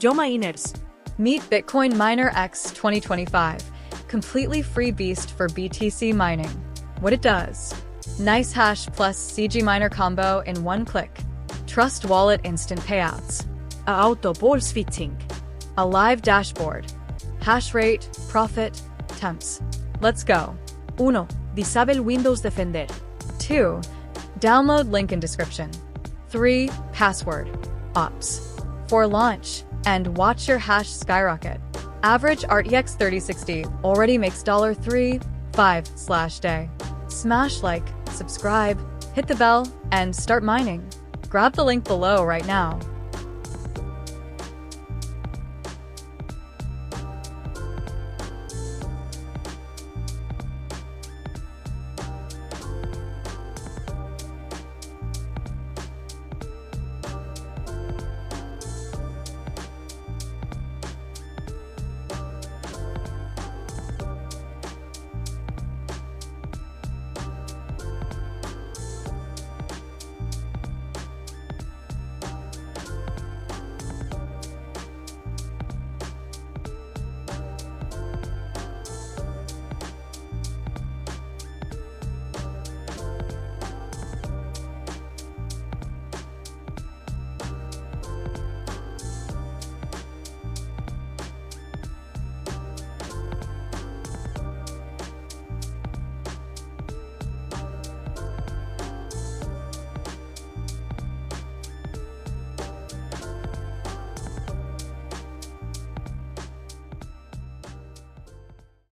Yo Miners. Meet Bitcoin Miner X 2025, completely free beast for BTC mining. What it does: nice hash plus CG miner combo in one click. Trust wallet instant payouts. A auto ball switching. A live dashboard. Hash rate, profit, temps. Let's go. 1. Disable Windows Defender. 2. Download link in description. 3. Password. Ops. 4. Launch. And watch your hash skyrocket. Average RTX 3060 already makes $3.5/day. Smash like, subscribe, hit the bell, and start mining. Grab the link below right now.